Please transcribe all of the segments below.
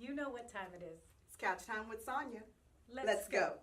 You know what time it is. It's couch time with Sonja. Let's go.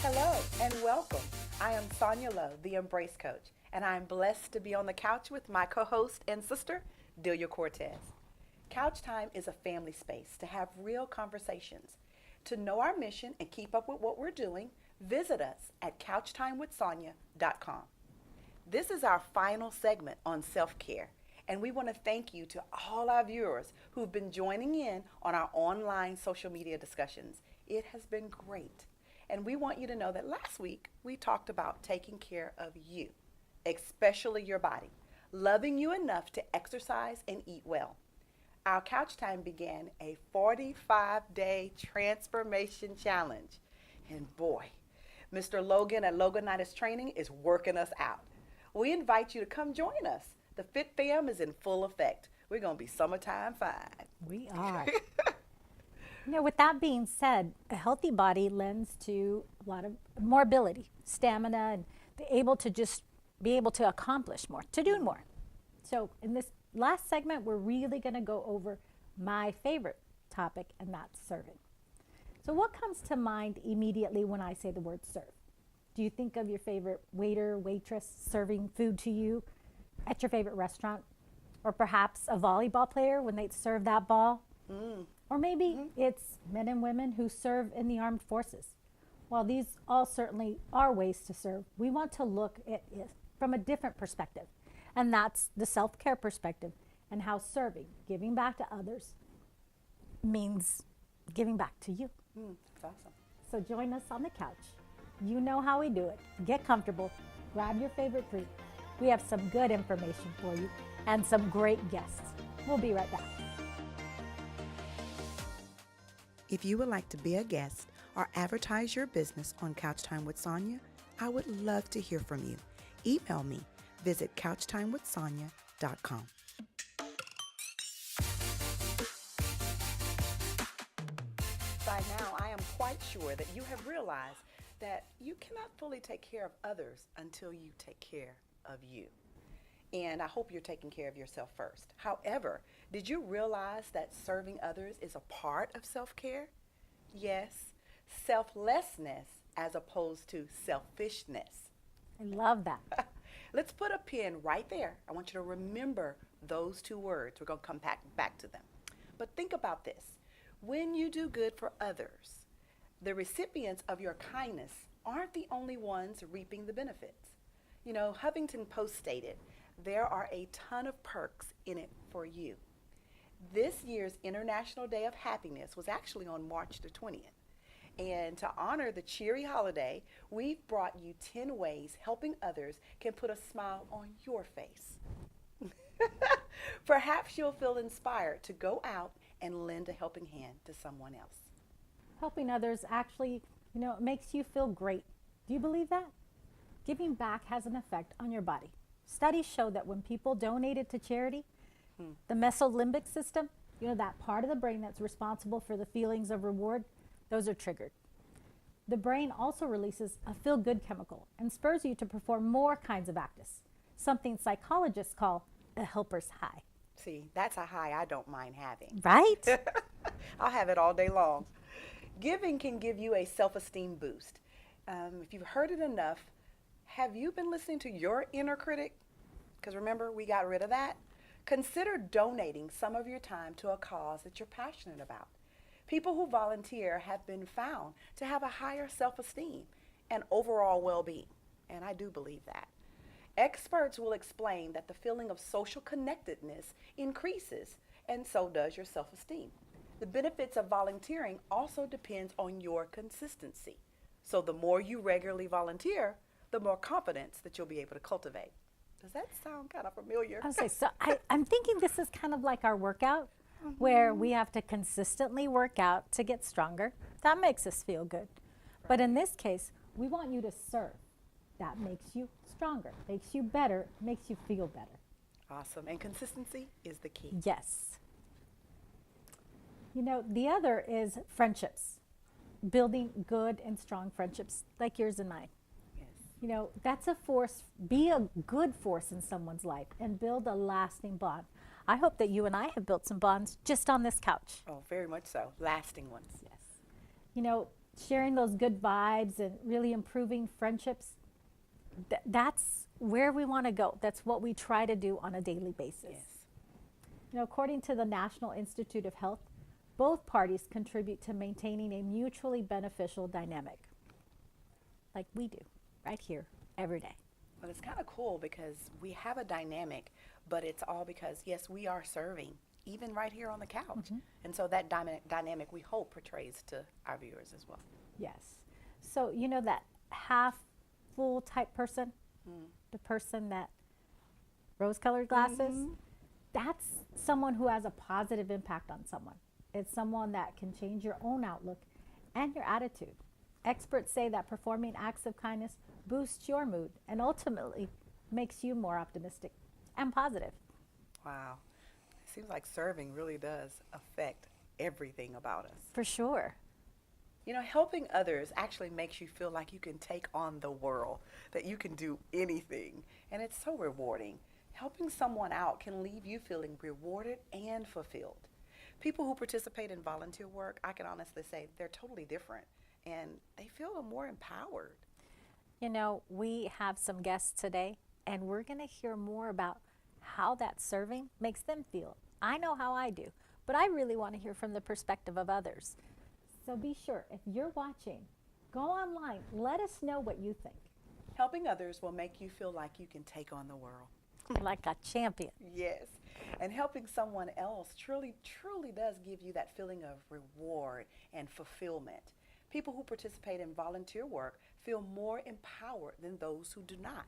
Hello and welcome. I am Sonja Lowe, the Embrace Coach, and I am blessed to be on the couch with my co-host and sister, Delia Cortez. Couch Time is a family space to have real conversations. To know our mission and keep up with what we're doing, visit us at couchtimewithsonya.com. This is our final segment on self-care, and we want to thank you to all our viewers who've been joining in on our online social media discussions. It has been great. And we want you to know that last week we talked about taking care of you, especially your body, loving you enough to exercise and eat well. Our Couch Time began a 45-day transformation challenge. And boy, Mr. Logan at Logonitis Training is working us out. We invite you to come join us. The Fit Fam is in full effect. We're going to be summertime fine. We are. With that being said, a healthy body lends to a lot of more ability, stamina, and be able to accomplish more, to do more. So in this last segment, we're really going to go over my favorite topic, and that's serving. So what comes to mind immediately when I say the word serve? Do you think of your favorite waiter, waitress serving food to you at your favorite restaurant? Or perhaps a volleyball player when they serve that ball? Or maybe it's men and women who serve in the armed forces. While these all certainly are ways to serve, we want to look at it from a different perspective. And that's the self-care perspective and how serving, giving back to others, means giving back to you. That's awesome. So join us on the couch. You know how we do it. Get comfortable, grab your favorite fruit. We have some good information for you and some great guests. We'll be right back. If you would like to be a guest or advertise your business on Couch Time with Sonja, I would love to hear from you. Email me. Visit couchtimewithsonya.com. By now, I am quite sure that you have realized that you cannot fully take care of others until you take care of you. And I hope you're taking care of yourself first. However, did you realize that serving others is a part of self-care? Yes, selflessness as opposed to selfishness. I love that. Let's put a pin right there. I want you to remember those two words. We're going to come back to them. But think about this. When you do good for others, the recipients of your kindness aren't the only ones reaping the benefits. Huffington Post stated, there are a ton of perks in it for you. This year's International Day of Happiness was actually on March the 20th. And to honor the cheery holiday, we've brought you 10 ways helping others can put a smile on your face. Perhaps you'll feel inspired to go out and lend a helping hand to someone else. Helping others actually, it makes you feel great. Do you believe that? Giving back has an effect on your body. Studies show that when people donated to charity, the mesolimbic system, that part of the brain that's responsible for the feelings of reward, those are triggered. The brain also releases a feel-good chemical and spurs you to perform more kinds of acts, something psychologists call a helper's high. See, that's a high I don't mind having. Right? I'll have it all day long. Giving can give you a self-esteem boost. If you've heard it enough, have you been listening to your inner critic? Because remember, we got rid of that. Consider donating some of your time to a cause that you're passionate about. People who volunteer have been found to have a higher self-esteem and overall well-being, and I do believe that. Experts will explain that the feeling of social connectedness increases, and so does your self-esteem. The benefits of volunteering also depends on your consistency. So the more you regularly volunteer, the more confidence that you'll be able to cultivate. Does that sound kind of familiar? I'm thinking this is kind of like our workout, where we have to consistently work out to get stronger. That makes us feel good. But in this case, We want you to serve. That makes you stronger, makes you better, makes you feel better. Awesome. And consistency is the key. Yes. You know, the other is friendships, building good and strong friendships like yours and mine. Yes. You know, that's a force. Be a good force in someone's life and build a lasting bond. I hope that you and I have built some bonds just on this couch. Oh, very much so. Lasting ones. Yes. You know, sharing those good vibes and really improving friendships, that's where we want to go. That's what we try to do on a daily basis. Yes. You know, according to the National Institute of Health, both parties contribute to maintaining a mutually beneficial dynamic, like we do right here every day. Well, it's kind of cool because we have a dynamic, but it's all because, yes, we are serving, even right here on the couch. And so that dynamic, we hope, portrays to our viewers as well. Yes. So, you know, that half full type person, the person that rose-colored glasses, that's someone who has a positive impact on someone. It's someone that can change your own outlook and your attitude. Experts say that performing acts of kindness boosts your mood and ultimately makes you more optimistic and positive. Wow. It seems like serving really does affect everything about us. For sure. You know, helping others actually makes you feel like you can take on the world, that you can do anything, and it's so rewarding. Helping someone out can leave you feeling rewarded and fulfilled. People who participate in volunteer work, I can honestly say they're totally different, and they feel more empowered. You know, we have some guests today, and we're going to hear more about how that serving makes them feel. I know how I do, but I really want to hear from the perspective of others. So be sure, if you're watching, go online. Let us know what you think. Helping others will make you feel like you can take on the world. Like a champion. Yes. And helping someone else truly does give you that feeling of reward and fulfillment. People who participate in volunteer work feel more empowered than those who do not.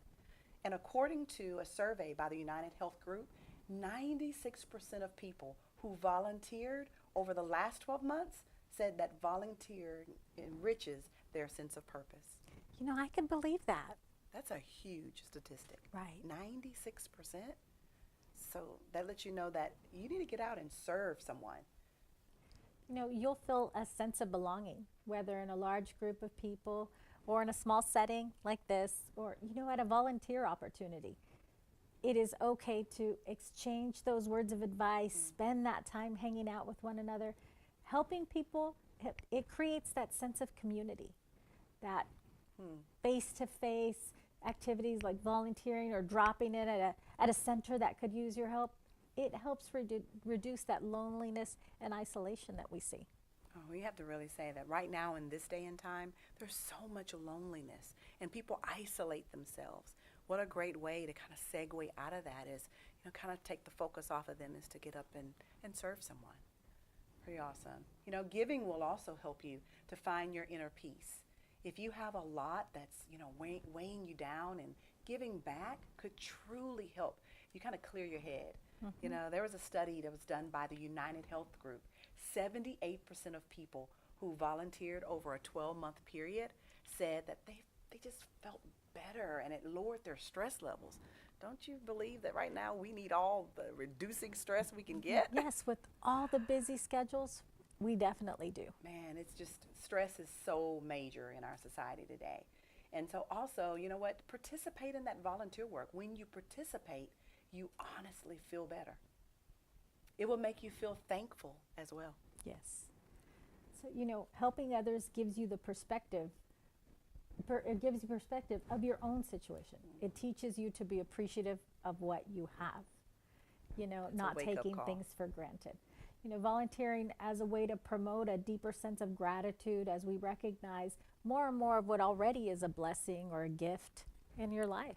And according to a survey by the United Health Group, 96% of people who volunteered over the last 12 months said that volunteering enriches their sense of purpose. You know, I can believe that. That's a huge statistic. Right. 96%. So that lets you know that you need to get out and serve someone. You know, you'll feel a sense of belonging, whether in a large group of people or in a small setting like this, or, you know, at a volunteer opportunity. It is okay to exchange those words of advice, spend that time hanging out with one another. Helping people, it creates that sense of community, that face-to-face activities like volunteering or dropping in at a center that could use your help. It helps reduce that loneliness and isolation that we see. Oh, we have to really say that right now in this day and time, there's so much loneliness and people isolate themselves. What a great way to kind of segue out of that is, you know, kind of take the focus off of them is to get up and serve someone. Pretty awesome. You know, giving will also help you to find your inner peace. If you have a lot that's, you know, weighing you down, and giving back could truly help you kind of clear your head. You know, there was a study that was done by the United Health Group. 78% of people who volunteered over a 12-month period said that they just felt better and it lowered their stress levels. Don't you believe that right now we need all the reducing stress we can get? Yes, with all the busy schedules, we definitely do. Man, it's just, stress is so major in our society today. And so also, you know what, participate in that volunteer work. When you participate, you honestly feel better. It will make you feel thankful as well. Yes. So, you know, helping others gives you the perspective. It gives you perspective of your own situation. It teaches you to be appreciative of what you have. You know, It's a not wake-up taking call. things for granted. You know, volunteering as a way to promote a deeper sense of gratitude as we recognize more and more of what already is a blessing or a gift in your life.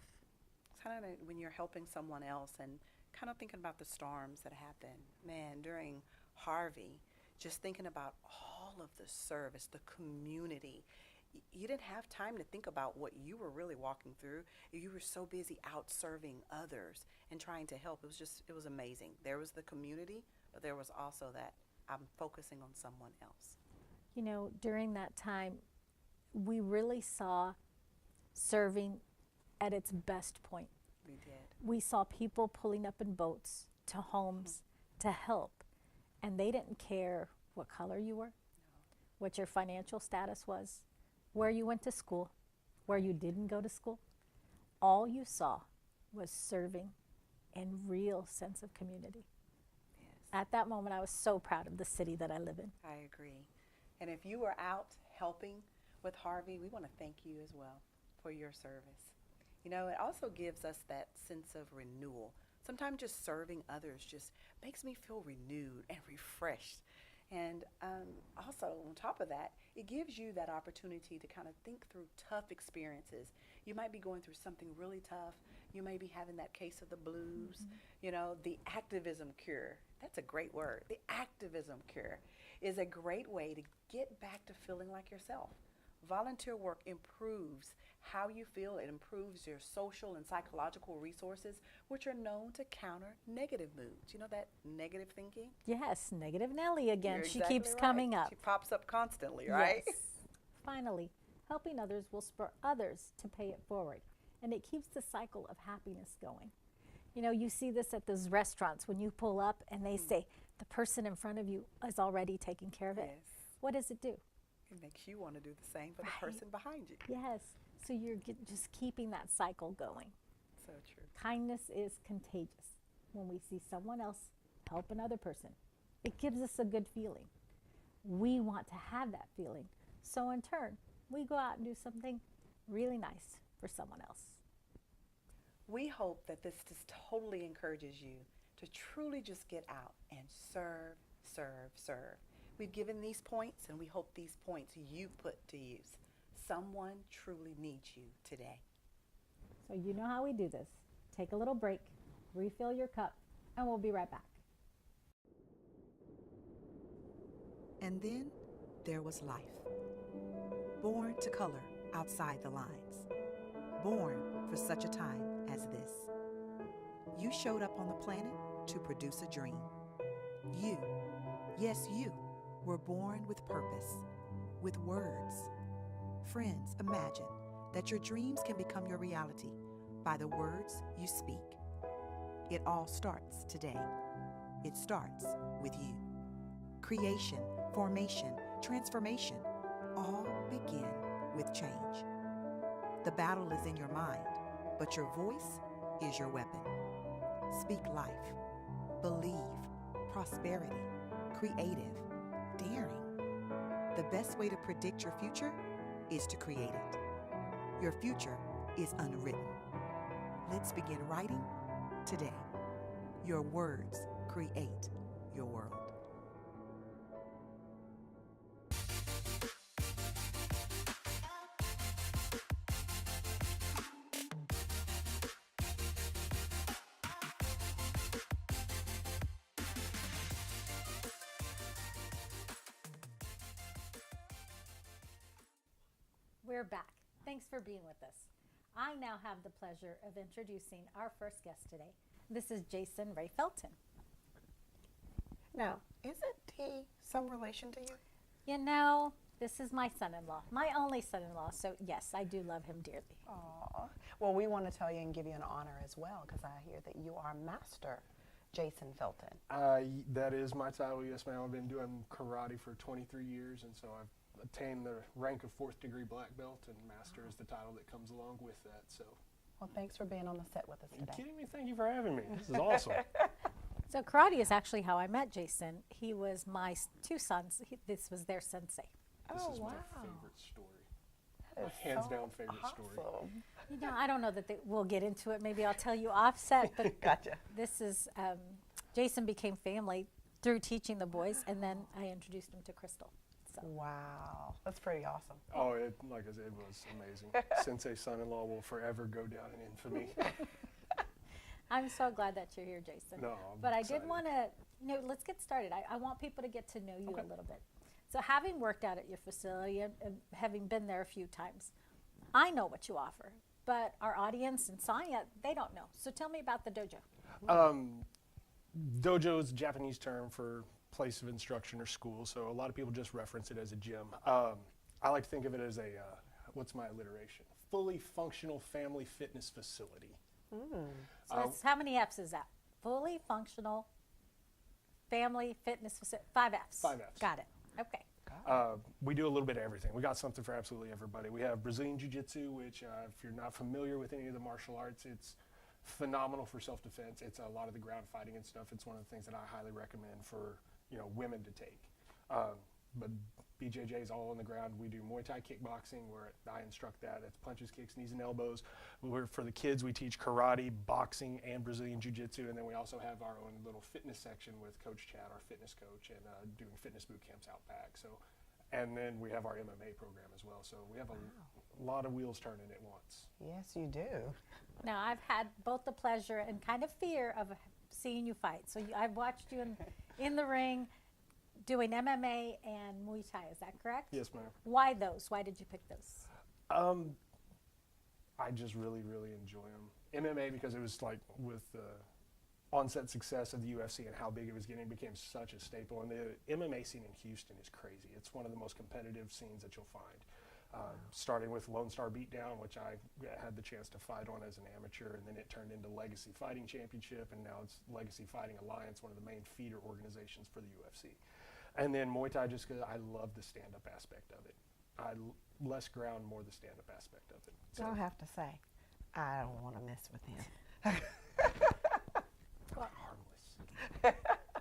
It's kind of when you're helping someone else and kind of thinking about the storms that happen. Man, during Harvey, just thinking about all of the service, the community. You didn't have time to think about what you were really walking through. You were so busy out serving others and trying to help. It was amazing. There was the community, but there was also that I'm focusing on someone else. You know, during that time, we really saw serving at its best point. We did. We saw people pulling up in boats to homes to help, and they didn't care what color you were, what your financial status was, where you went to school, where you didn't go to school. All you saw was serving and real sense of community. Yes. At that moment, I was so proud of the city that I live in. I agree. And if you were out helping with Harvey, we want to thank you as well for your service. You know, it also gives us that sense of renewal. Sometimes just serving others just makes me feel renewed and refreshed. And also, on top of that, it gives you that opportunity to kind of think through tough experiences. You might be going through something really tough. You may be having that case of the blues. You know, the activism cure. That's a great word. The activism cure is a great way to get back to feeling like yourself. Volunteer work improves how you feel. It improves your social and psychological resources, which are known to counter negative moods. You know that negative thinking? Yes, negative Nellie again. You're She exactly keeps right. coming up. She pops up constantly, right? Yes. Finally, helping others will spur others to pay it forward, and it keeps the cycle of happiness going. You know, you see this at those restaurants when you pull up and they say the person in front of you is already taking care of it. Yes. What does it do? It makes you want to do the same for Right. the person behind you. Yes. So you're just keeping that cycle going. So true. Kindness is contagious. When we see someone else help another person, it gives us a good feeling. We want to have that feeling. So in turn, we go out and do something really nice for someone else. We hope that this just totally encourages you to truly just get out and serve, serve, serve. We've given these points, and we hope these points you put to use. Someone truly needs you today. So you know how we do this. Take a little break, refill your cup, and we'll be right back. And then there was life. Born to color outside the lines. Born for such a time as this. You showed up on the planet to produce a dream. You, yes you, were born with purpose, with words. Friends, imagine that your dreams can become your reality by the words you speak. It all starts today. It starts with you. Creation, formation, transformation, all begin with change. The battle is in your mind, but your voice is your weapon. Speak life, believe, prosperity, creative, daring. The best way to predict your future is to create it. Your future is unwritten. Let's begin writing today. Your words create your world. We're back. Thanks for being with us. I now have the pleasure of introducing our first guest today. This is Jason Ray Felton. Now, isn't he some relation to you? You know, this is my son-in-law, my only son-in-law, so yes, I do love him dearly. Aw. Well, we want to tell you and give you an honor as well, because I hear that you are Master Jason Felton. That is my title, yes ma'am. I've been doing karate for 23 years, and so I've attained the rank of 4th degree black belt, and Master is the title that comes along with that. So, Well, thanks for being on the set with us are you today. kidding me? Thank you for having me. This is awesome. So karate is actually how I met Jason. He was my two sons. This was their sensei. This Oh, is my wow. favorite story. That My is hands so down favorite story. awesome. You know, I don't know that we'll get into it. Maybe I'll tell you offset, but Gotcha. this is, Jason became family through teaching the boys, and then I introduced him to Crystal. So Wow, that's pretty awesome. Oh, like I said, it was amazing. Sensei son-in-law will forever go down in infamy. I'm so glad that you're here, Jason. No, I'm But I excited. did want to, let's get started. I want people to get to know you Okay. a little bit. So having worked out at your facility and having been there a few times, I know what you offer, but our audience and Sonja, they don't know. So tell me about the dojo. Dojo is a Japanese term for place of instruction or school, so a lot of people just reference it as a gym. I like to think of it as a, what's my alliteration? Fully functional family fitness facility. So it's, how many F's is that? Fully functional family fitness facility. 5 F's. 5 F's. Got it. Okay. We do a little bit of everything. We got something for absolutely everybody. We have Brazilian Jiu-Jitsu, which if you're not familiar with any of the martial arts, it's phenomenal for self-defense. It's a lot of the ground fighting and stuff. It's one of the things that I highly recommend for women to take. But BJJ is all on the ground. We do Muay Thai kickboxing, where I instruct that. It's punches, kicks, knees, and elbows. For the kids, we teach karate, boxing, and Brazilian Jiu-Jitsu. And then we also have our own little fitness section with Coach Chad, our fitness coach, and doing fitness boot camps out back. So, and then we have our MMA program as well. So we have a lot of wheels turning at once. Yes, you do. Now, I've had both the pleasure and kind of fear of seeing you fight. So I've watched you in the ring doing MMA and Muay Thai. Is that correct? Yes, ma'am. Why those? Why did you pick those? I just really, really enjoy them. MMA, because it was like with the onset success of the UFC and how big it was getting, it became such a staple. And the MMA scene in Houston is crazy. It's one of the most competitive scenes that you'll find. Starting with Lone Star Beatdown, which I had the chance to fight on as an amateur, and then it turned into Legacy Fighting Championship, and now it's Legacy Fighting Alliance, one of the main feeder organizations for the UFC. And then Muay Thai, just because I love the stand-up aspect of it. Less ground, more the stand-up aspect of it. So I'll have to say, I don't want to mess with him. harmless.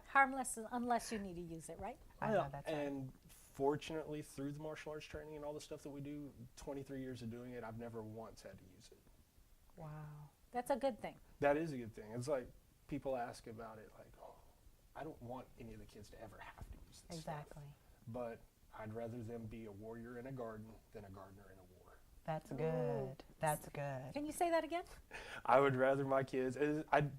Harmless unless you need to use it, right? I know that's right. And fortunately, through the martial arts training and all the stuff that we do, 23 years of doing it, I've never once had to use it. Wow. That's a good thing. That is a good thing. It's like people ask about it, like, oh, I don't want any of the kids to ever have to use this Exactly. stuff. But I'd rather them be a warrior in a garden than a gardener in a war. That's good. That's good. Can you say that again? I would rather my kids,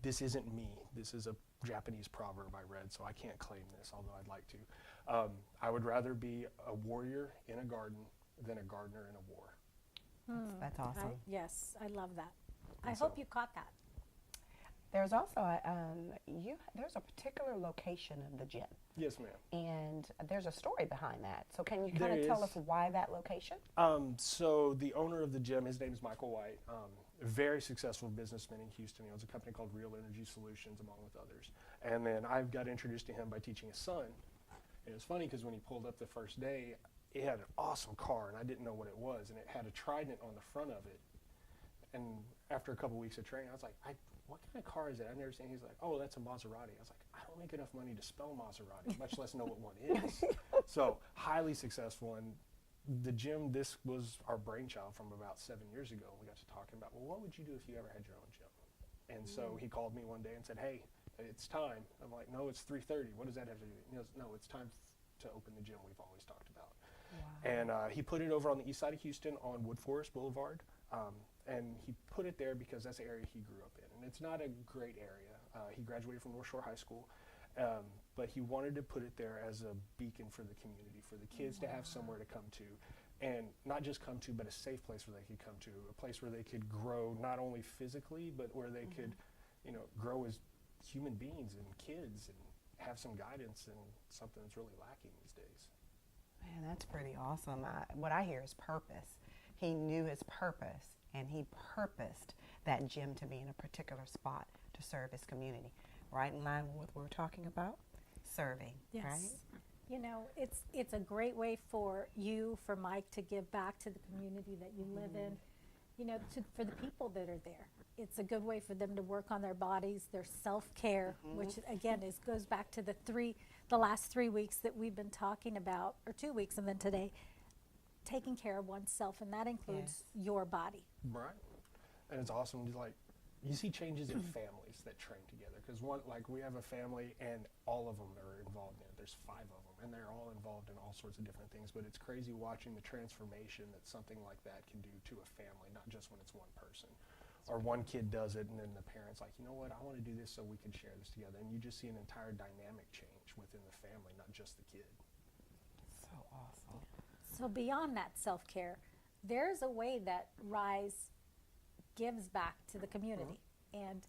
this isn't me. This is a Japanese proverb I read, so I can't claim this, although I'd like to. I would rather be a warrior in a garden than a gardener in a war. That's awesome. Yes, I love that. I And hope so- you caught that. There's also there's a particular location of the gym, Yes, ma'am. and there's a story behind that. So can you There kind of tell is. us why that location? So the owner of the gym, his name is Michael White, a very successful businessman in Houston. He owns a company called Real Energy Solutions, among with others. And then I got introduced to him by teaching his son. And it was funny because when he pulled up the first day, he had an awesome car, and I didn't know what it was, and it had a trident on the front of it. And after a couple weeks of training, I was like, what kind of car is it? I've never seen it. He's like, oh, that's a Maserati. I was like, I don't make enough money to spell Maserati, much less know what one is. So highly successful. And the gym, this was our brainchild from about 7 years ago. We got to talking about, well, what would you do if you ever had your own gym? And so he called me one day and said, hey, it's time. I'm like, no, it's 3:30. What does that have to do? He goes, no, it's time to open the gym we've always talked about. Wow. And he put it over on the east side of Houston on Wood Forest Boulevard. And he put it there because that's the area he grew up in. And it's not a great area. He graduated from North Shore High School. But he wanted to put it there as a beacon for the community, for the kids to have somewhere to come to. And not just come to, but a safe place where they could come to. A place where they could grow not only physically, but where they could, grow as human beings and kids and have some guidance, and something that's really lacking these days. Man, that's pretty awesome. What I hear is purpose. He knew his purpose, and he purposed that gym to be in a particular spot to serve his community. Right in line with what we're talking about, serving, Yes. right? You know, it's a great way for you, for Mike, to give back to the community that you live in, for the people that are there. It's a good way for them to work on their bodies, their self-care, which again goes back to the last 3 weeks that we've been talking about, or 2 weeks, and then today, taking care of oneself, and that includes your body. Right. And it's awesome to you see changes in families that train together, because we have a family and all of them are involved in it. There's 5 of them and they're all involved in all sorts of different things, but it's crazy watching the transformation that something like that can do to a family, not just when it's one person or one kid does it and then the parents like, you know what, I want to do this so we can share this together. And you just see an entire dynamic change within the family, not just the kid. So awesome. So beyond that self-care, there's a way that Rise gives back to the community, and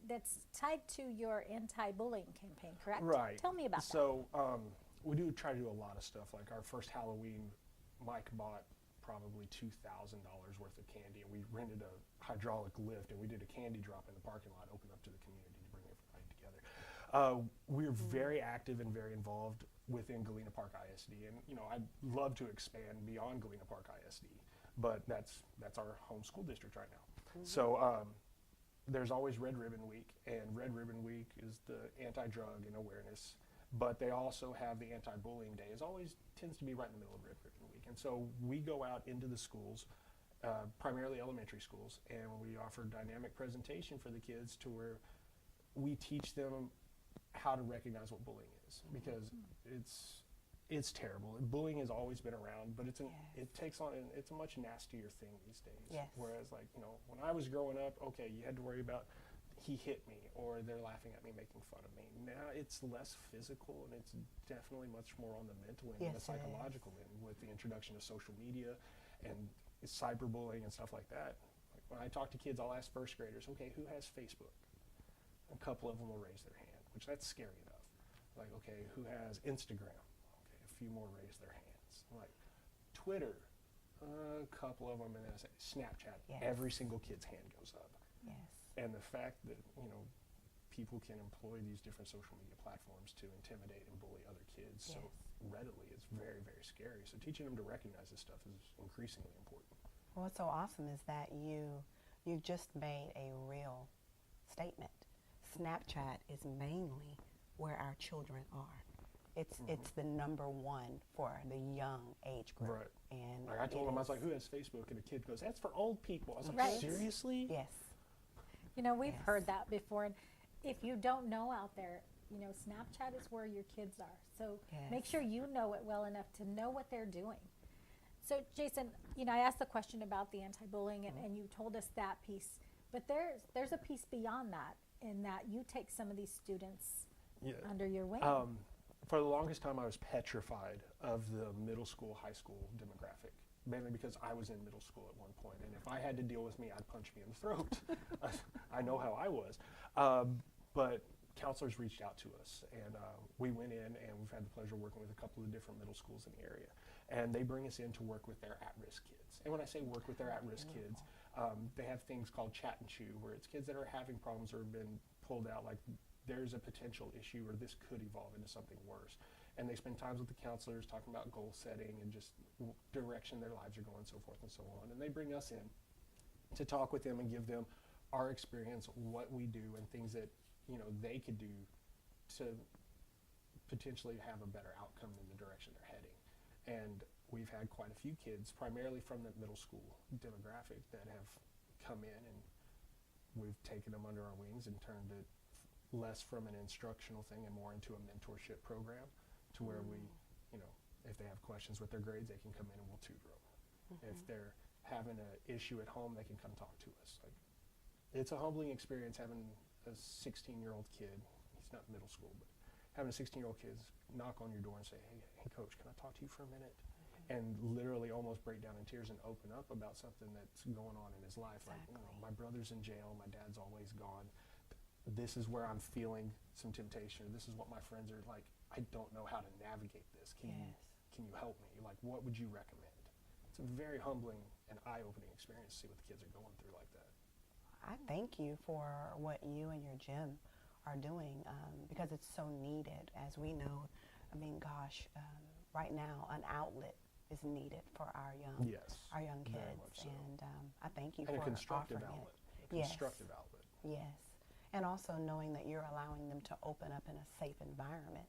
that's tied to your anti-bullying campaign, correct? Right. Tell me about that. So we do try to do a lot of stuff. Like our first Halloween Mike bought probably $2,000 worth of candy, and we rented a hydraulic lift, and we did a candy drop in the parking lot, open up to the community to bring everybody together. We're very active and very involved within Galena Park ISD, and I'd love to expand beyond Galena Park ISD, but that's our home school district right now. So there's always Red Ribbon Week, and Red Ribbon Week is the anti-drug and awareness, but they also have the anti-bullying day. It always tends to be right in the middle of Red Ribbon Week, and so we go out into the schools, primarily elementary schools, and we offer dynamic presentation for the kids to where we teach them how to recognize what bullying is, because it's terrible. Bullying has always been around, but it takes on, it's a much nastier thing these days. Yes. Whereas, like, when I was growing up, okay, you had to worry about he hit me or they're laughing at me, making fun of me. Now it's less physical, and it's definitely much more on the mental end and the psychological end, with the introduction of social media and cyberbullying and stuff like that. Like, when I talk to kids, I'll ask first graders, okay, who has Facebook? A couple of them will raise their hand, which that's scary enough. Like, okay, who has Instagram? Okay, a few more raise their hands. Like, Twitter, a couple of them, and then I say Snapchat. Yes. Every single kid's hand goes up. Yes. And the fact that, people can employ these different social media platforms to intimidate and bully other kids so readily is very, very scary. So teaching them to recognize this stuff is increasingly important. Well, what's so awesome is that you just made a real statement. Snapchat is mainly where our children are. It's the number one for the young age group. Right. And like I told him, I was like, who has Facebook? And a kid goes, that's for old people. I was like, Right. seriously? Yes. We've heard that before. And if you don't know out there, Snapchat is where your kids are. So make sure you know it well enough to know what they're doing. So Jason, I asked the question about the anti-bullying, and you told us that piece. But there's a piece beyond that, in that you take some of these students under your wing. For the longest time, I was petrified of the middle school, high school demographic, mainly because I was in middle school at one point, and if I had to deal with me, I'd punch me in the throat. I know how I was. But counselors reached out to us, and we went in, and we've had the pleasure of working with a couple of different middle schools in the area, and they bring us in to work with their at-risk kids. And when I say work with their at-risk kids, they have things called chat and chew, where it's kids that are having problems or have been pulled out, like there's a potential issue or this could evolve into something worse. And they spend times with the counselors talking about goal setting and just direction their lives are going, so forth and so on. And they bring us in to talk with them and give them our experience, what we do, and things that they could do to potentially have a better outcome in the direction they're heading. And we've had quite a few kids, primarily from the middle school demographic, that have come in, and we've taken them under our wings and turned it less from an instructional thing and more into a mentorship program, to where we, if they have questions with their grades, they can come in and we'll tutor them. If they're having an issue at home, they can come talk to us. Like, it's a humbling experience having a 16-year-old kid, he's not middle school, but having a 16-year-old kid knock on your door and say, hey coach, can I talk to you for a minute? And literally almost break down in tears and open up about something that's going on in his life. Exactly. Like, my brother's in jail, my dad's always gone. This is where I'm feeling some temptation. This is what my friends are like. I don't know how to navigate this. Can you help me? Like, what would you recommend? It's a very humbling and eye-opening experience to see what the kids are going through like that. I thank you for what you and your gym are doing, because it's so needed. As we know, right now an outlet is needed for our young kids. Very much so. And I thank you And for a constructive offering outlet. it. A constructive outlet. Yes. And also knowing that you're allowing them to open up in a safe environment,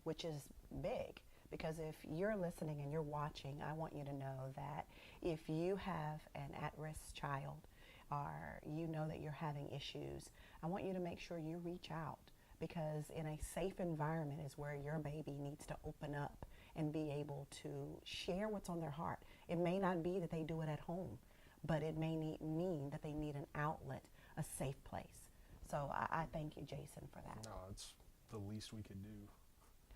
which is big. Because if you're listening and you're watching, I want you to know that if you have an at-risk child, or you know that you're having issues, I want you to make sure you reach out, because in a safe environment is where your baby needs to open up and be able to share what's on their heart. It may not be that they do it at home, but it may mean that they need an outlet, a safe place. So I thank you, Jason, for that. No, it's the least we could do.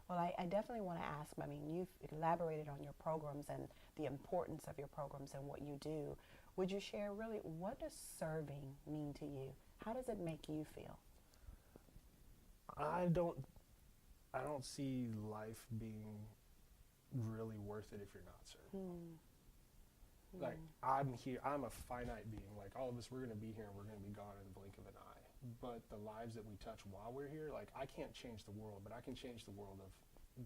Well, I definitely want to ask, you've elaborated on your programs and the importance of your programs and what you do. Would you share really, what does serving mean to you? How does it make you feel? I don't see life being really worth it if you're not serving. Like, I'm here, I'm a finite being. Like, all of us, we're going to be here and we're going to be gone in the blink of an eye. But the lives that we touch while we're here, like, I can't change the world, but I can change the world of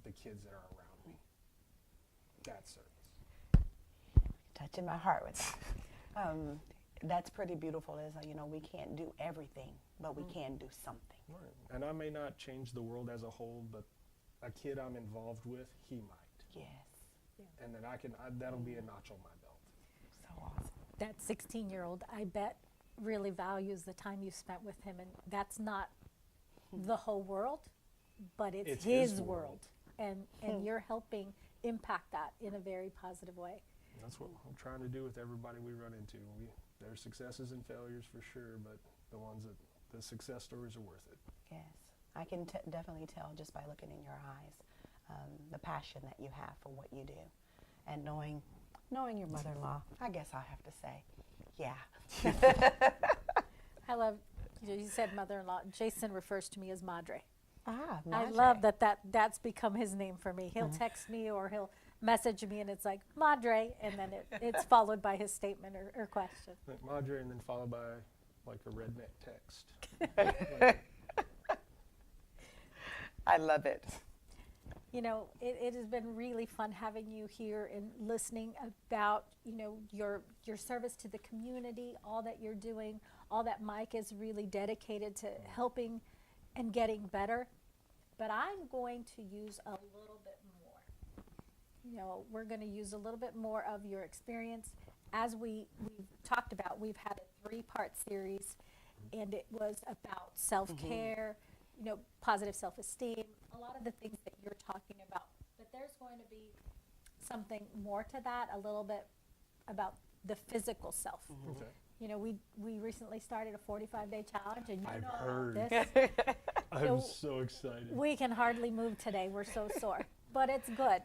the kids that are around me. That's service. Touching my heart with that. That's pretty beautiful. Is you know, we can't do everything, but we can do something. Right. And I may not change the world as a whole, but a kid I'm involved with, he might. Yes. And then that'll be a notch on my belt. So awesome. That 16-year-old, I bet, really values the time you spent with him, and that's not the whole world, but it's his world. And you're helping impact that in a very positive way. That's what I'm trying to do with everybody we run into. There's successes and failures for sure, but the success stories are worth it. Yes. I can definitely tell just by looking in your eyes the passion that you have for what you do. And knowing your mother-in-law, I guess I have to say, yeah. I love, you said mother-in-law. Jason refers to me as Madre. Ah, I Madre. love that's become his name for me. He'll text me or he'll message me and it's like, Madre, and then it's followed by his statement or question. Like Madre, and then followed by like a redneck text. I love it. You know, it has been really fun having you here and listening about, you know, your service to the community, all that you're doing, all that Mike is really dedicated to helping and getting better. But I'm going to use a little bit more. You know, we're going to use a little bit more of your experience. As we've talked about, we've had a 3-part series, and it was about self-care, you know, positive self-esteem, a lot of the things that you're talking about. But there's going to be something more to that, a little bit about the physical self. Okay. You know, we recently started a 45-day challenge, and you I've know about heard. this. I'm so excited. We can hardly move today. We're so sore, but it's good.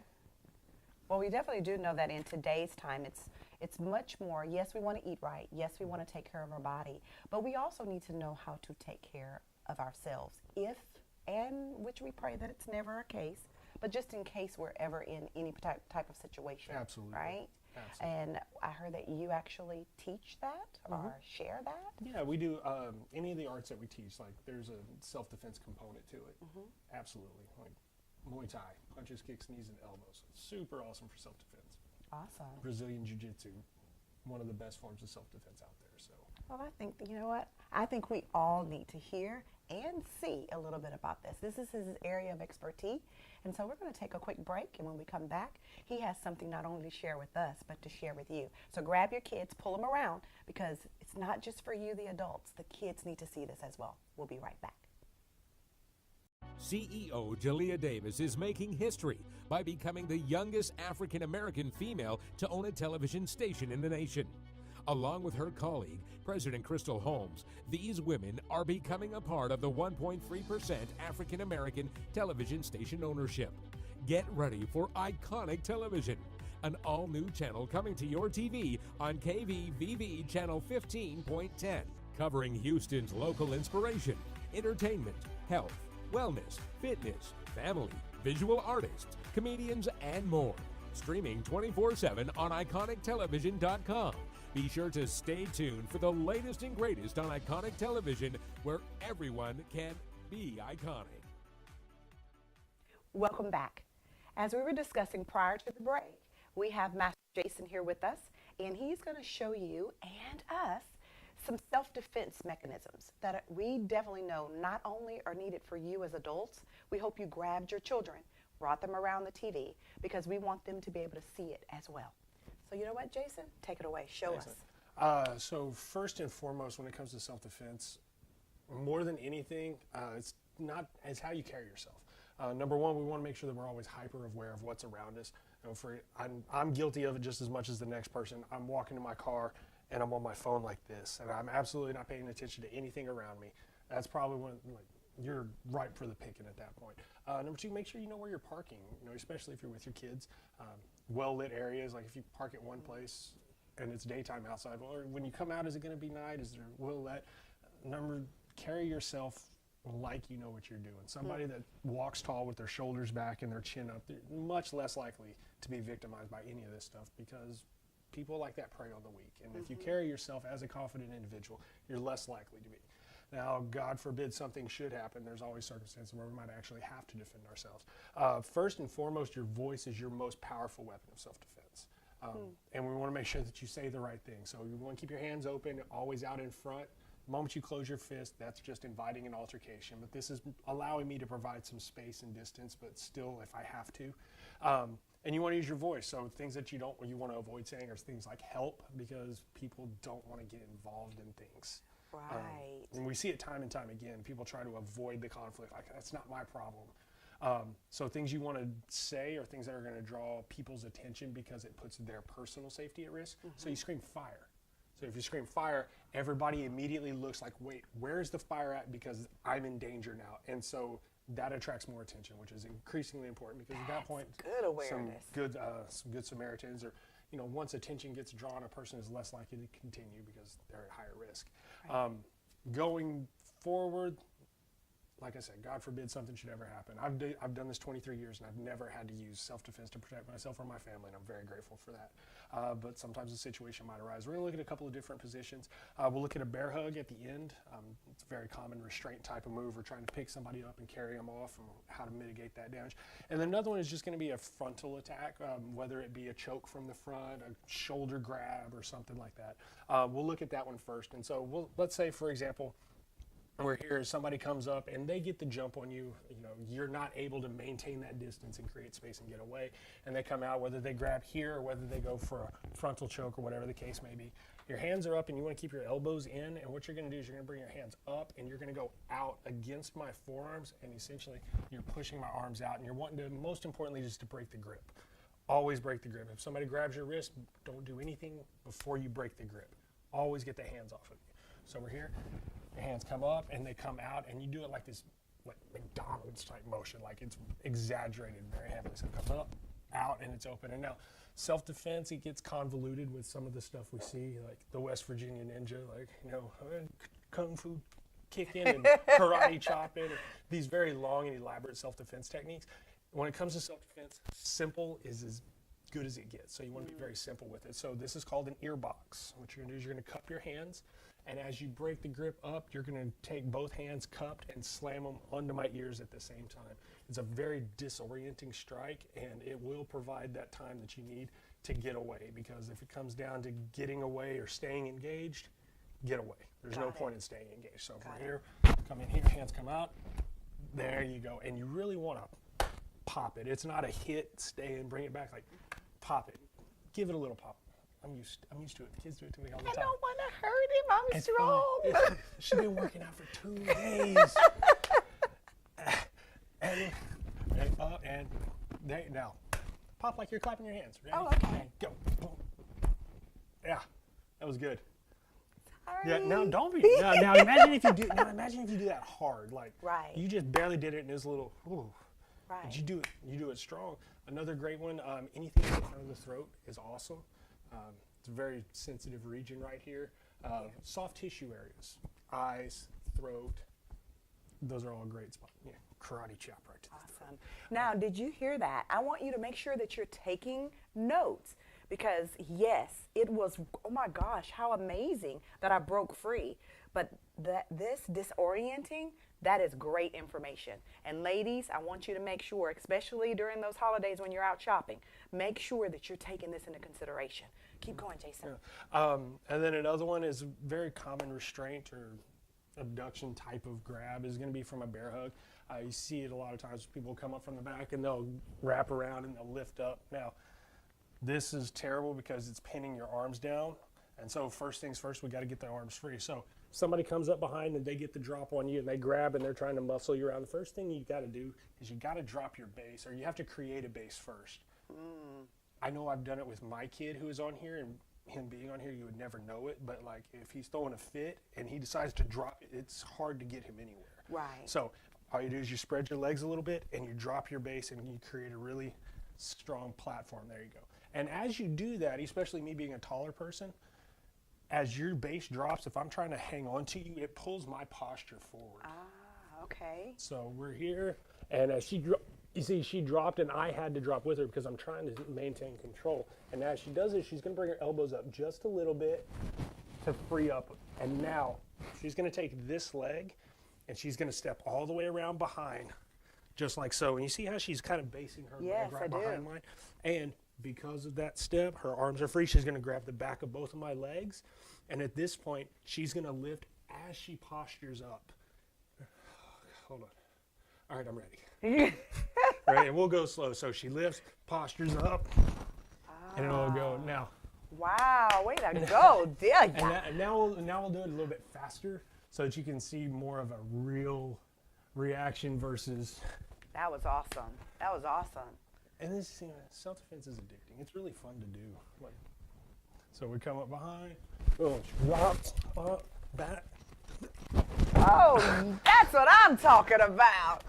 Well, we definitely do know that in today's time, it's much more, yes, we want to eat right. Yes, we want to take care of our body. But we also need to know how to take care of ourselves which we pray that it's never a case, but just in case we're ever in any type of situation. Absolutely. Right? Absolutely. And I heard that you actually teach that or share that. Yeah, we do. Any of the arts that we teach, like there's a self-defense component to it. Absolutely. Like Muay Thai, punches, kicks, knees, and elbows. Super awesome for self-defense. Awesome. Brazilian Jiu-Jitsu, one of the best forms of self-defense out there. So. Well, I think, you know what? I think we all need to hear and see a little bit about this. This is his area of expertise. And so we're going to take a quick break. And when we come back, he has something not only to share with us, but to share with you. So grab your kids, pull them around, because it's not just for you, the adults. The kids need to see this as well. We'll be right back. CEO Jalea Davis is making history by becoming the youngest African-American female to own a television station in the nation. Along with her colleague, President Crystal Holmes, these women are becoming a part of the 1.3% African-American television station ownership. Get ready for Eyeconic Television, an all-new channel coming to your TV on KVVV Channel 15.10, covering Houston's local inspiration, entertainment, health, wellness, fitness, family, visual artists, comedians, and more. Streaming 24/7 on EyeconicTelevision.com. Be sure to stay tuned for the latest and greatest on Eyeconic Television, where everyone can be iconic. Welcome back. As we were discussing prior to the break, we have Master Jason here with us, and he's going to show you and us some self-defense mechanisms that we definitely know not only are needed for you as adults. We hope you grabbed your children, brought them around the TV, because we want them to be able to see it as well. So you know what, Jason? Take it away. Show us. So first and foremost, when it comes to self-defense, more than anything, it's how you carry yourself. Number one, we want to make sure that we're always hyper aware of what's around us. You know, I'm guilty of it just as much as the next person. I'm walking to my car and I'm on my phone like this, and I'm absolutely not paying attention to anything around me. That's probably you're ripe for the picking at that point. Number two, make sure you know where you're parking, you know, especially if you're with your kids. Well-lit areas, like if you park at one place and it's daytime outside, or when you come out, is it going to be night? Is there well-lit? Carry yourself like you know what you're doing. Somebody that walks tall with their shoulders back and their chin up, they're much less likely to be victimized by any of this stuff, because people like that prey on the weak. And if you carry yourself as a confident individual, you're less likely to be. Now, God forbid something should happen. There's always circumstances where we might actually have to defend ourselves. First and foremost, your voice is your most powerful weapon of self-defense. And we want to make sure that you say the right thing. So you want to keep your hands open, always out in front. The moment you close your fist, that's just inviting an altercation. But this is allowing me to provide some space and distance, but still, if I have to. And you want to use your voice. So things that you want to avoid saying are things like help, because people don't want to get involved in things. Right. And we see it time and time again. People try to avoid the conflict. Like, that's not my problem. So things you want to say are things that are going to draw people's attention because it puts their personal safety at risk. So you scream fire. So if you scream fire, everybody immediately looks like, wait, where's the fire at? Because I'm in danger now. And so that attracts more attention, which is increasingly important, because at that point, good awareness. Some good Samaritans, or once attention gets drawn, a person is less likely to continue because they're at higher risk. Right. Going forward, like I said, God forbid something should ever happen. I've done this 23 years, and I've never had to use self-defense to protect myself or my family, and I'm very grateful for that. But sometimes a situation might arise. We're going to look at a couple of different positions. We'll look at a bear hug at the end. It's a very common restraint type of move. We're trying to pick somebody up and carry them off, and how to mitigate that damage. And then another one is just going to be a frontal attack, whether it be a choke from the front, a shoulder grab, or something like that. We'll look at that one first. And so let's say, for example, we're here, somebody comes up and they get the jump on you, you're not able to maintain that distance and create space and get away, and they come out, whether they grab here or whether they go for a frontal choke or whatever the case may be. Your hands are up and you want to keep your elbows in, and what you're going to do is you're going to bring your hands up and you're going to go out against my forearms, and essentially you're pushing my arms out, and you're wanting to, most importantly, just to break the grip. Always break the grip. If somebody grabs your wrist, don't do anything before you break the grip. Always get the hands off of you. So we're here. Your hands come up and they come out, and you do it like this, like McDonald's type motion, like it's exaggerated very heavily. So it comes up, out, and it's open. And now self-defense, it gets convoluted with some of the stuff we see, like the West Virginia Ninja, like, kung fu kicking and karate chopping, these very long and elaborate self-defense techniques. When it comes to self-defense, simple is as good as it gets. So you want to be very simple with it. So this is called an ear box. What you're going to do is you're going to cup your hands, and as you break the grip up, you're going to take both hands cupped and slam them onto my ears at the same time. It's a very disorienting strike, and it will provide that time that you need to get away, because if it comes down to getting away or staying engaged, get away. There's no point in staying engaged. So from here, come in here, hands come out, there you go. And you really want to pop it. It's not a hit, stay and bring it back, like pop it. Give it a little pop. I'm used to it. The kids do it to me all the time. I don't want to hurt him. I'm strong. She's been working out for 2 days. and now, pop like you're clapping your hands. Ready? Oh, okay. And go. Boom. Yeah, that was good. Sorry. Yeah. Now don't be. Now imagine if you do. Now imagine if you do that hard. Like you just barely did it, and it's a little. Ooh. Right. But you do it strong. Another great one. Anything in front of the throat is awesome. It's a very sensitive region right here. Soft tissue areas, eyes, throat, those are all great spots. Yeah, karate chop right to the throat. Now, did you hear that? I want you to make sure that you're taking notes, because yes, it was, oh my gosh, how amazing that I broke free. But this disorienting, that is great information. And ladies, I want you to make sure, especially during those holidays when you're out shopping, make sure that you're taking this into consideration. Keep going, Jason. Yeah. And then another one is very common restraint or abduction type of grab is going to be from a bear hug. You see it a lot of times. People come up from the back and they'll wrap around and they'll lift up. Now, this is terrible because it's pinning your arms down. And so first things first, we got to get the arms free. So somebody comes up behind and they get the drop on you and they grab and they're trying to muscle you around. The first thing you got to do is you got to drop your base, or you have to create a base first. I know I've done it with my kid who is on here, and him being on here, you would never know it, but like if he's throwing a fit and he decides to drop it, it's hard to get him anywhere. Right. So all you do is you spread your legs a little bit and you drop your base and you create a really strong platform. There you go. And as you do that, especially me being a taller person, as your base drops, if I'm trying to hang on to you, it pulls my posture forward. Okay. So we're here, and as you see, she dropped, and I had to drop with her because I'm trying to maintain control. And as she does this, she's going to bring her elbows up just a little bit to free up. And now she's going to take this leg, and she's going to step all the way around behind, just like so. And you see how she's kind of basing her Yes, leg right I do. behind mine? And because of that step, her arms are free. She's going to grab the back of both of my legs. And at this point, she's going to lift as she postures up. Hold on. All right, I'm ready. Right, and we'll go slow. So she lifts, postures up, and it'll go now. Wow, way to go, Delia. And now we'll do it a little bit faster so that you can see more of a real reaction versus. That was awesome. That was awesome. And this, self-defense is addicting. It's really fun to do. Like, so we come up behind, boom, drop, up, back. Oh, that's what I'm talking about.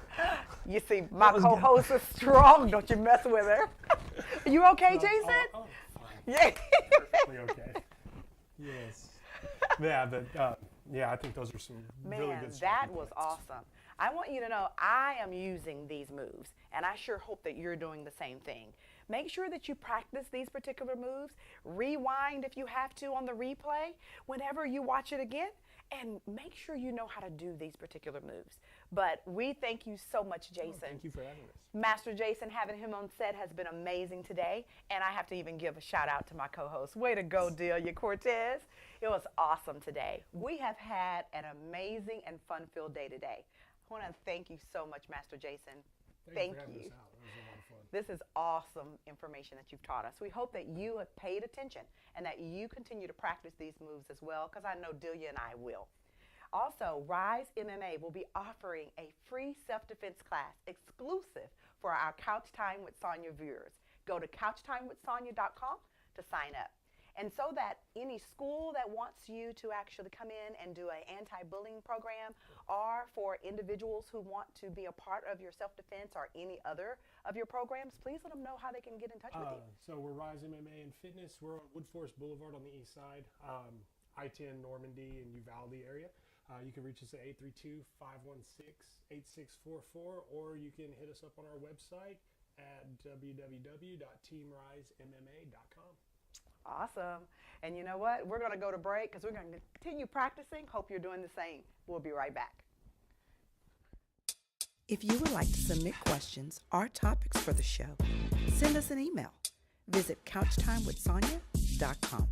You see, my co-host is strong. Don't you mess with her. Are you okay, Jason? Oh, fine. Yeah. Perfectly okay. Yes. Yeah, but yeah, I think those are some really Man, good that starting was points. awesome. I want you to know I am using these moves, and I sure hope that you're doing the same thing. Make sure that you practice these particular moves. Rewind if you have to on the replay whenever you watch it again, and make sure you know how to do these particular moves. But we thank you so much, Jason. Thank you for having us. Master Jason, having him on set has been amazing today, and I have to even give a shout out to my co-host. Way to go, Delia Cortez. It was awesome today. We have had an amazing and fun-filled day today. I want to thank you so much, Master Jason. Thank for having you. us out. That was a lot of fun. This is awesome information that you've taught us. We hope that you have paid attention and that you continue to practice these moves as well, because I know Delia and I will. Also, Rise MMA will be offering a free self-defense class exclusive for our Couch Time with Sonja viewers. Go to couchtimewithsonya.com to sign up. And so that any school that wants you to actually come in and do an anti-bullying program, or for individuals who want to be a part of your self-defense or any other of your programs, please let them know how they can get in touch with you. So we're Rise MMA and Fitness. We're on Woodforest Boulevard on the east side, I-10 Normandy and Uvalde area. You can reach us at 832-516-8644, or you can hit us up on our website at www.teamrisemma.com. Awesome. And you know what? We're going to go to break because we're going to continue practicing. Hope you're doing the same. We'll be right back. If you would like to submit questions or topics for the show, send us an email. Visit couchtimewithsonya.com.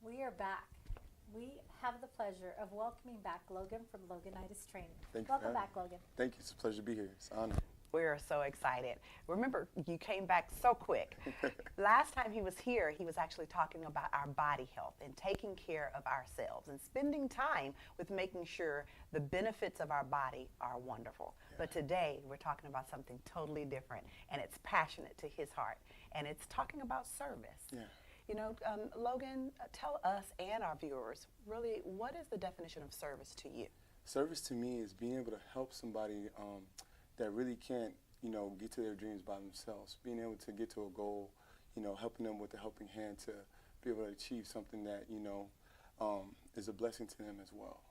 We are back. We have the pleasure of welcoming back Logan from Loganitis Training. Thank you. Welcome back, Logan. Thank you. It's a pleasure to be here. It's an honor. We are so excited. Remember, you came back so quick. Last time he was here, he was actually talking about our body health and taking care of ourselves and spending time with making sure the benefits of our body are wonderful. Yeah. But today, we're talking about something totally different, and it's passionate to his heart, and it's talking about service. Yeah. You know, Logan, tell us and our viewers, really, what is the definition of service to you? Service to me is being able to help somebody that really can't, get to their dreams by themselves. Being able to get to a goal, helping them with a helping hand to be able to achieve something that, is a blessing to them as well.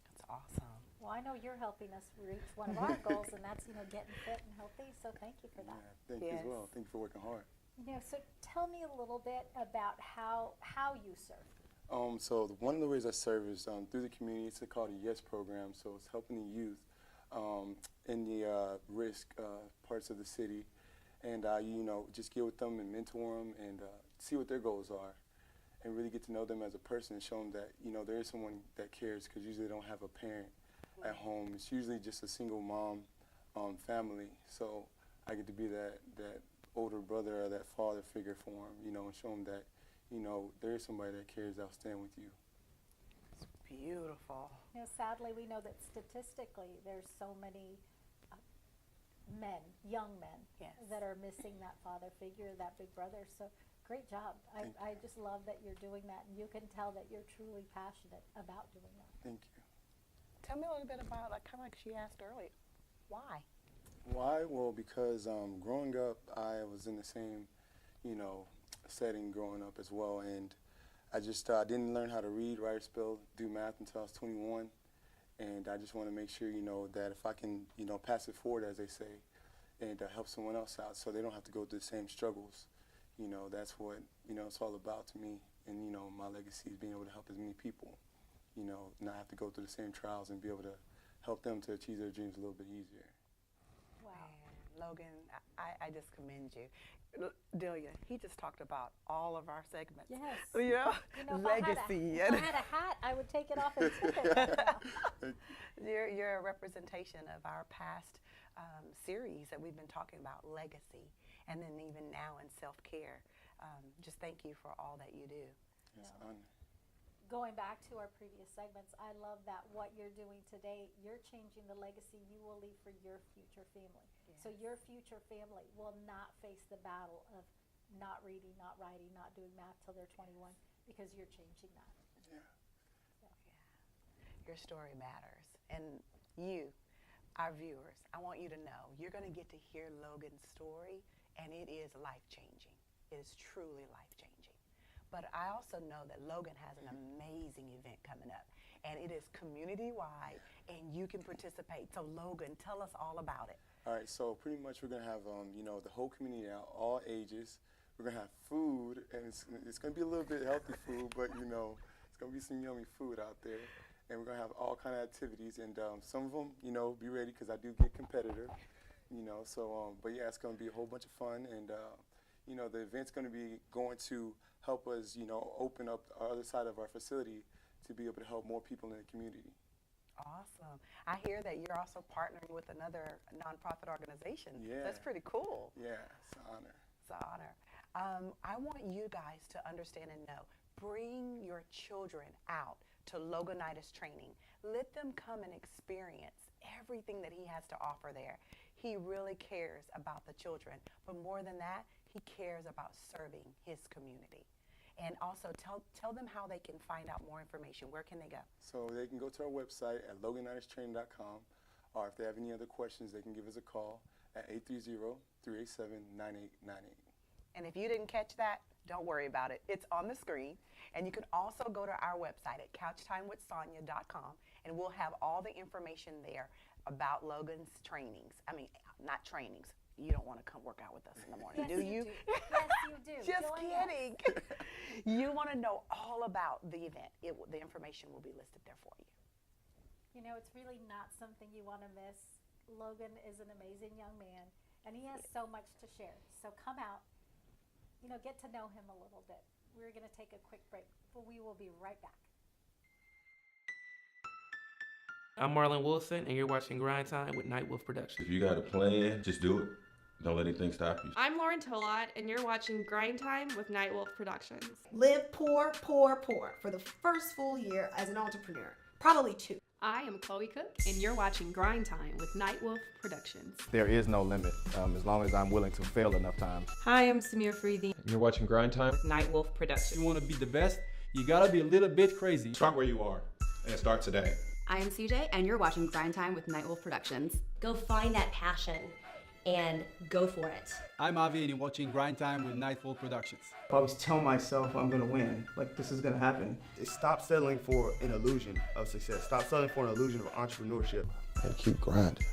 That's awesome. Well, I know you're helping us reach one of our goals, and that's, getting fit and healthy, so thank you for that. Yeah, thank you as well. Thank you for working hard. So tell me a little bit about how you serve. So one of the ways I serve is through the community. It's called a YES program, so it's helping the youth in the risk parts of the city, and just get with them and mentor them and see what their goals are, and really get to know them as a person and show them that there is someone that cares, because usually they don't have a parent at home. It's usually just a single mom family, so I get to be that older brother or that father figure for them, and show them that there is somebody that cares that'll stand with you. It's beautiful. Sadly, we know that statistically there's so many men, young men, yes, that are missing that father figure, that big brother. So great job. I just love that you're doing that, and you can tell that you're truly passionate about doing that. Thank you. Tell me a little bit about, kind of like she asked earlier, why? Why? Well, because growing up, I was in the same, setting growing up as well, and I just didn't learn how to read, write, or spell, do math until I was 21. And I just want to make sure, that if I can, pass it forward, as they say, and help someone else out so they don't have to go through the same struggles, that's what, it's all about to me. And, my legacy is being able to help as many people, not have to go through the same trials and be able to help them to achieve their dreams a little bit easier. Wow. Man, Logan, I just commend you. Delia, he just talked about all of our segments. Yes. Legacy. If I had a hat, I would take it off and tip it right now. You're a representation of our past series that we've been talking about, legacy, and then even now in self-care. Just thank you for all that you do. Yes, honor. Going back to our previous segments, I love that what you're doing today, you're changing the legacy you will leave for your future family. Yes. So your future family will not face the battle of not reading, not writing, not doing math till they're 21 because you're changing that. Yeah. Your story matters. And you, our viewers, I want you to know you're going to get to hear Logan's story, and it is life-changing. It is truly life-changing. But I also know that Logan has an amazing event coming up, and it is community-wide, and you can participate. So Logan, tell us all about it. All right, so pretty much we're going to have, the whole community out, all ages. We're going to have food, and it's going to be a little bit healthy food, but, it's going to be some yummy food out there. And we're going to have all kind of activities, and some of them, be ready, because I do get competitive, but yeah, it's going to be a whole bunch of fun, and, the event's going to be going to help us, open up the other side of our facility to be able to help more people in the community. Awesome. I hear that you're also partnering with another nonprofit organization. Yeah. That's pretty cool. Yeah, it's an honor. It's an honor. I want you guys to understand and know, bring your children out to Logonitis training. Let them come and experience everything that he has to offer there. He really cares about the children, but more than that, he cares about serving his community. And also tell them how they can find out more information. Where can they go? So they can go to our website at logonitistraining.com, or if they have any other questions, they can give us a call at 830-387-9898. And if you didn't catch that, don't worry about it. It's on the screen. And you can also go to our website at couchttimewithsonya.com, and we'll have all the information there about Logan's trainings. I mean, not trainings. You don't want to come work out with us in the morning, Yes, do you? Yes, you do. Just Join kidding. You want to know all about the event. The information will be listed there for you. It's really not something you want to miss. Logan is an amazing young man, and he has so much to share. So come out, get to know him a little bit. We're going to take a quick break, but we will be right back. I'm Marlon Wilson, and you're watching Grind Time with Night Wolf Productions. If you got a plan, just do it. Don't let anything stop you. I'm Lauren Tolot, and you're watching Grind Time with Night Wolf Productions. Live poor, poor, poor for the first full year as an entrepreneur. Probably 2. I am Chloe Cook, and you're watching Grind Time with Night Wolf Productions. There is no limit, as long as I'm willing to fail enough times. Hi, I'm Samir Freedy. You're watching Grind Time with Night Wolf Productions. You want to be the best, you gotta be a little bit crazy. Start where you are, and start today. I am CJ, and you're watching Grind Time with Night Wolf Productions. Go find that passion and go for it. I'm Avi, and you're watching Grind Time with Night Wolf Productions. I always tell myself I'm gonna win, like this is gonna happen. Stop settling for an illusion of success. Stop settling for an illusion of entrepreneurship. And keep grinding.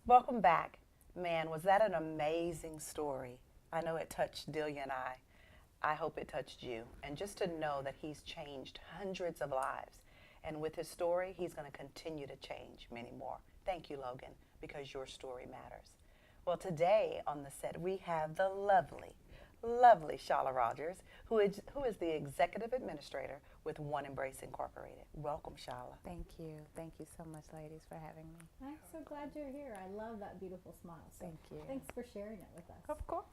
Welcome back. Man, was that an amazing story. I know it touched Delia and I. I hope it touched you. And just to know that he's changed hundreds of lives. And with his story, he's going to continue to change many more. Thank you, Logan, because your story matters. Well, today on the set, we have the lovely Shala Rogers, who is the Executive Administrator with One Embrace Incorporated. Welcome, Shala. Thank you. Thank you so much, ladies, for having me. I'm so glad you're here. I love that beautiful smile. So Thank you. Thanks for sharing it with us. Of course.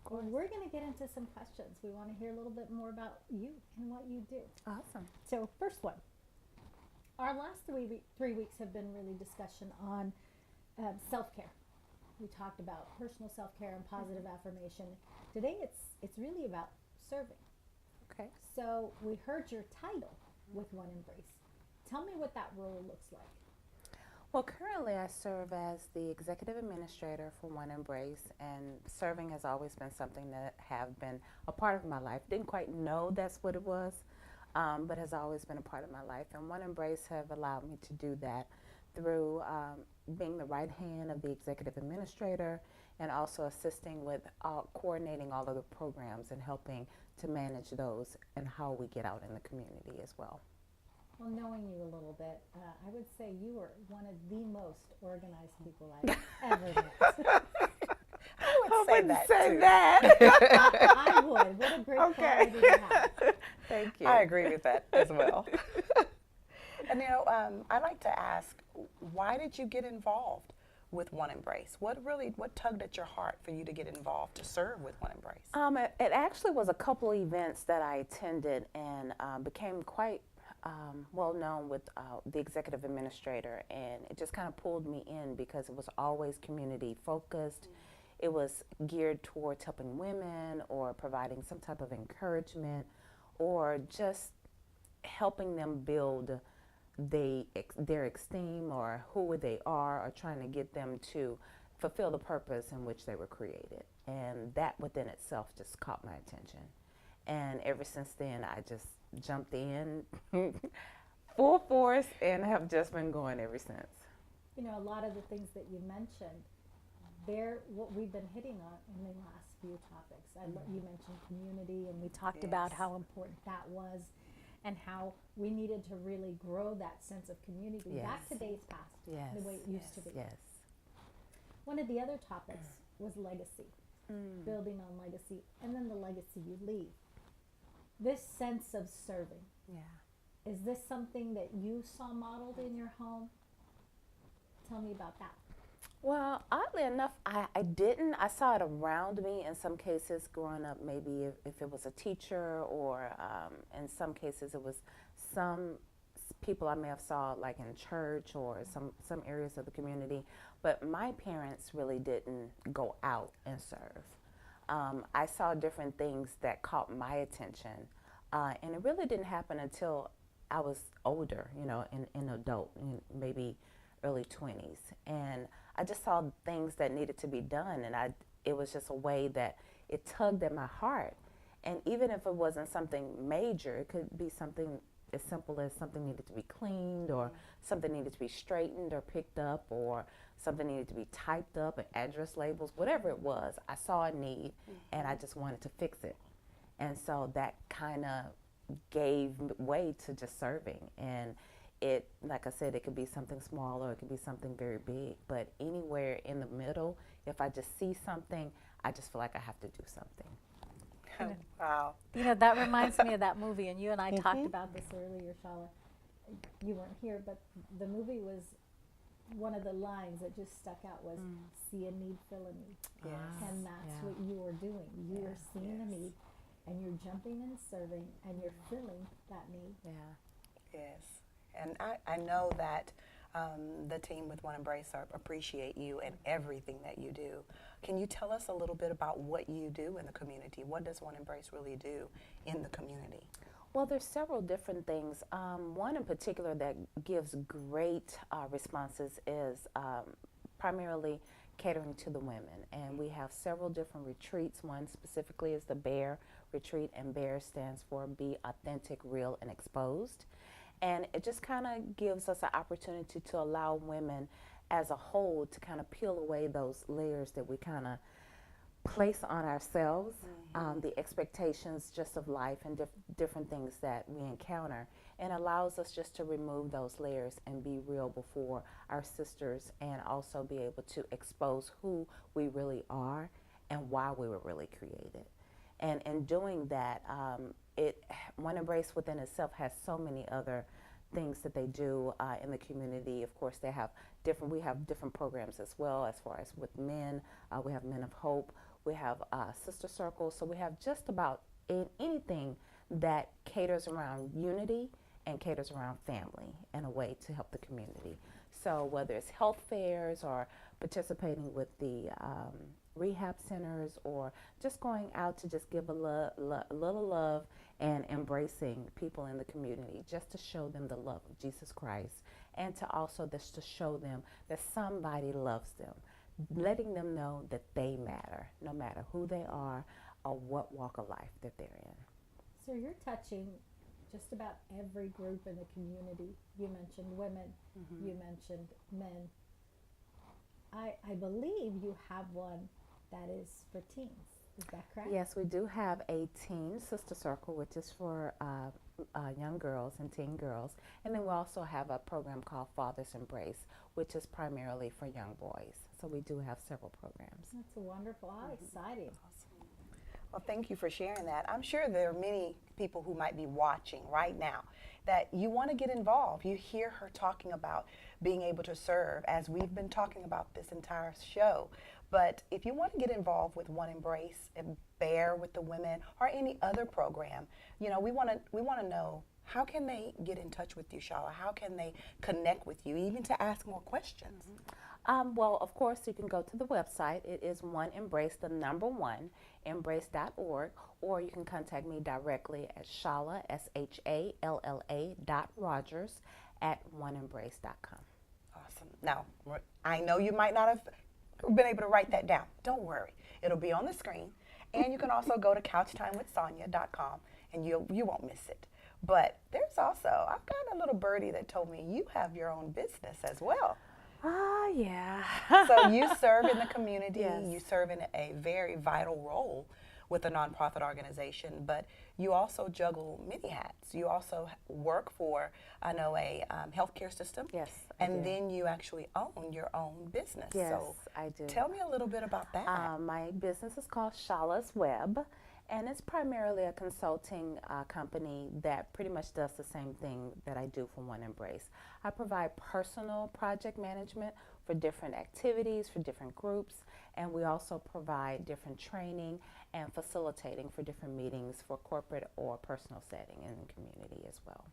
Well, we're going to get into some questions. We want to hear a little bit more about you and what you do. Awesome. So first one. Our last 3 weeks have been really discussion on self-care. We talked about personal self-care and positive affirmation. Today it's really about serving. Okay. So we heard your title with One Embrace. Tell me what that role looks like. Well, currently I serve as the Executive Administrator for One Embrace, and serving has always been something that have been a part of my life. Didn't quite know that's what it was, but has always been a part of my life. And One Embrace have allowed me to do that through being the right hand of the Executive Administrator and also assisting with coordinating all of the programs and helping to manage those and how we get out in the community as well. Well, knowing you a little bit, I would say you are one of the most organized people I've ever met. I would say that. I would. What a great quality to have. Thank you. I agree with that as well. And I like to ask, why did you get involved with One Embrace? What tugged at your heart for you to get involved to serve with One Embrace? It actually was a couple of events that I attended and became quite well known with the Executive Administrator, and it just kind of pulled me in because it was always community focused. It was geared towards helping women or providing some type of encouragement or just helping them build their esteem or who they are, or trying to get them to fulfill the purpose in which they were created. And that within itself just caught my attention. And ever since then, I just jumped in full force and have just been going ever since. You know, a lot of the things that you mentioned, they're what we've been hitting on in the last few topics. You mentioned community, and we talked about how important that was and how we needed to really grow that sense of community back to days past, the way it used to be. Yes. One of the other topics was legacy, building on legacy, and then the legacy you leave. This sense of serving. Yeah. Is this something that you saw modeled in your home? Tell me about that. Well, oddly enough, I didn't. I saw it around me in some cases growing up, maybe if it was a teacher, or in some cases it was some people I may have saw like in church or some areas of the community. But my parents really didn't go out and serve. I saw different things that caught my attention, and it really didn't happen until I was older, you know, in adult, maybe early 20s. And I just saw things that needed to be done, and it was just a way that it tugged at my heart. And even if it wasn't something major, it could be something as simple as something needed to be cleaned, or something needed to be straightened or picked up, or something needed to be typed up, and address labels, whatever it was. I saw a need, and I just wanted to fix it. And so that kind of gave way to just serving. And it, like I said, it could be something small or it could be something very big, but anywhere in the middle, if I just see something, I just feel like I have to do something. Wow. You know, that reminds me of that movie, and you and I talked about this earlier, Shala. You weren't here, but the movie was, one of the lines that just stuck out was, see a need, fill a need. Yes. And that's what you are doing. You are seeing a need, and you're jumping and serving, and you're filling that need. Yes. And I know that the team with One Embrace appreciate you and everything that you do. Can you tell us a little bit about what you do in the community? What does One Embrace really do in the community? Well, there's several different things. One in particular that gives great responses is primarily catering to the women. And we have several different retreats. One specifically is the BEAR retreat, and BEAR stands for Be Authentic, Real, and Exposed. And it just kind of gives us an opportunity to allow women as a whole to kind of peel away those layers that we kind of place on ourselves, the expectations just of life and different things that we encounter, and allows us just to remove those layers and be real before our sisters, and also be able to expose who we really are and why we were really created. And in doing that, One Embrace within itself has so many other things that they do in the community. Of course, we have different programs as well, as far as with men. We have Men of Hope. We have Sister Circles. So we have just about anything that caters around unity and caters around family in a way to help the community. So whether it's health fairs or participating with the rehab centers, or just going out to just give a little love and embracing people in the community, just to show them the love of Jesus Christ, and to also just to show them that somebody loves them, letting them know that they matter, no matter who they are or what walk of life that they're in. So you're touching just about every group in the community. You mentioned women, you mentioned men. I believe you have one that is for teens. Is that correct? Yes, we do have a teen sister circle, which is for young girls and teen girls. And then we also have a program called Father's Embrace, which is primarily for young boys. So we do have several programs. That's wonderful. How exciting. Well, thank you for sharing that. I'm sure there are many people who might be watching right now that you want to get involved. You hear her talking about being able to serve, as we've been talking about this entire show. But if you want to get involved with One Embrace and Bear with the Women or any other program, we want to know, how can they get in touch with you, Shala? How can they connect with you, even to ask more questions? Well, of course, you can go to the website. It is One Embrace, the number one, embrace.org, or you can contact me directly at Shala, SHALLA.Rogers @oneembrace.com. Awesome. Now, I know you might not have been able to write that down. Don't worry. It'll be on the screen. And you can also go to couchtimewithsonya.com, and you won't miss it. But there's also, I've got a little birdie that told me you have your own business as well. Yeah. So you serve in the community. Yes. You serve in a very vital role with a nonprofit organization, but you also juggle many hats. You also work for, I know, a healthcare system. Yes, and then you actually own your own business. Yes, so I do. Tell me a little bit about that. My business is called Shala's Web, and it's primarily a consulting company that pretty much does the same thing that I do for One Embrace. I provide personal project management for different activities, for different groups, and we also provide different training and facilitating for different meetings for corporate or personal setting in the community as well.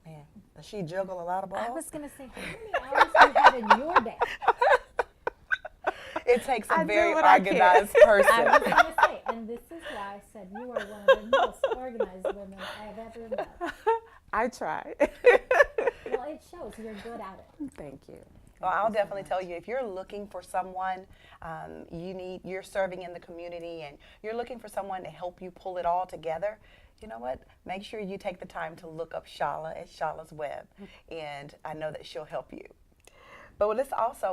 Man, does she juggle a lot of balls? I was going to say, how many hours do you have in your day? It takes a very organized person. I was going to say, and this is why I said you are one of the most organized women I've ever met. I try. Well, it shows. You're good at it. Thank you. Well, I'll definitely tell you, if you're looking for someone, you're serving in the community and you're looking for someone to help you pull it all together, you know what? Make sure you take the time to look up Shala at Shala's Web, and I know that she'll help you. But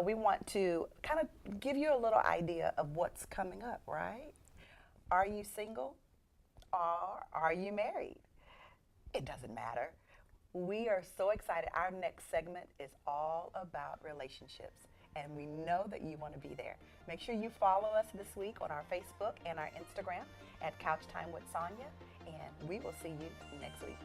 we want to kind of give you a little idea of what's coming up, right? Are you single or are you married? It doesn't matter. We are so excited. Our next segment is all about relationships, and we know that you want to be there. Make sure you follow us this week on our Facebook and our Instagram at Couch Time with Sonja, and we will see you next week.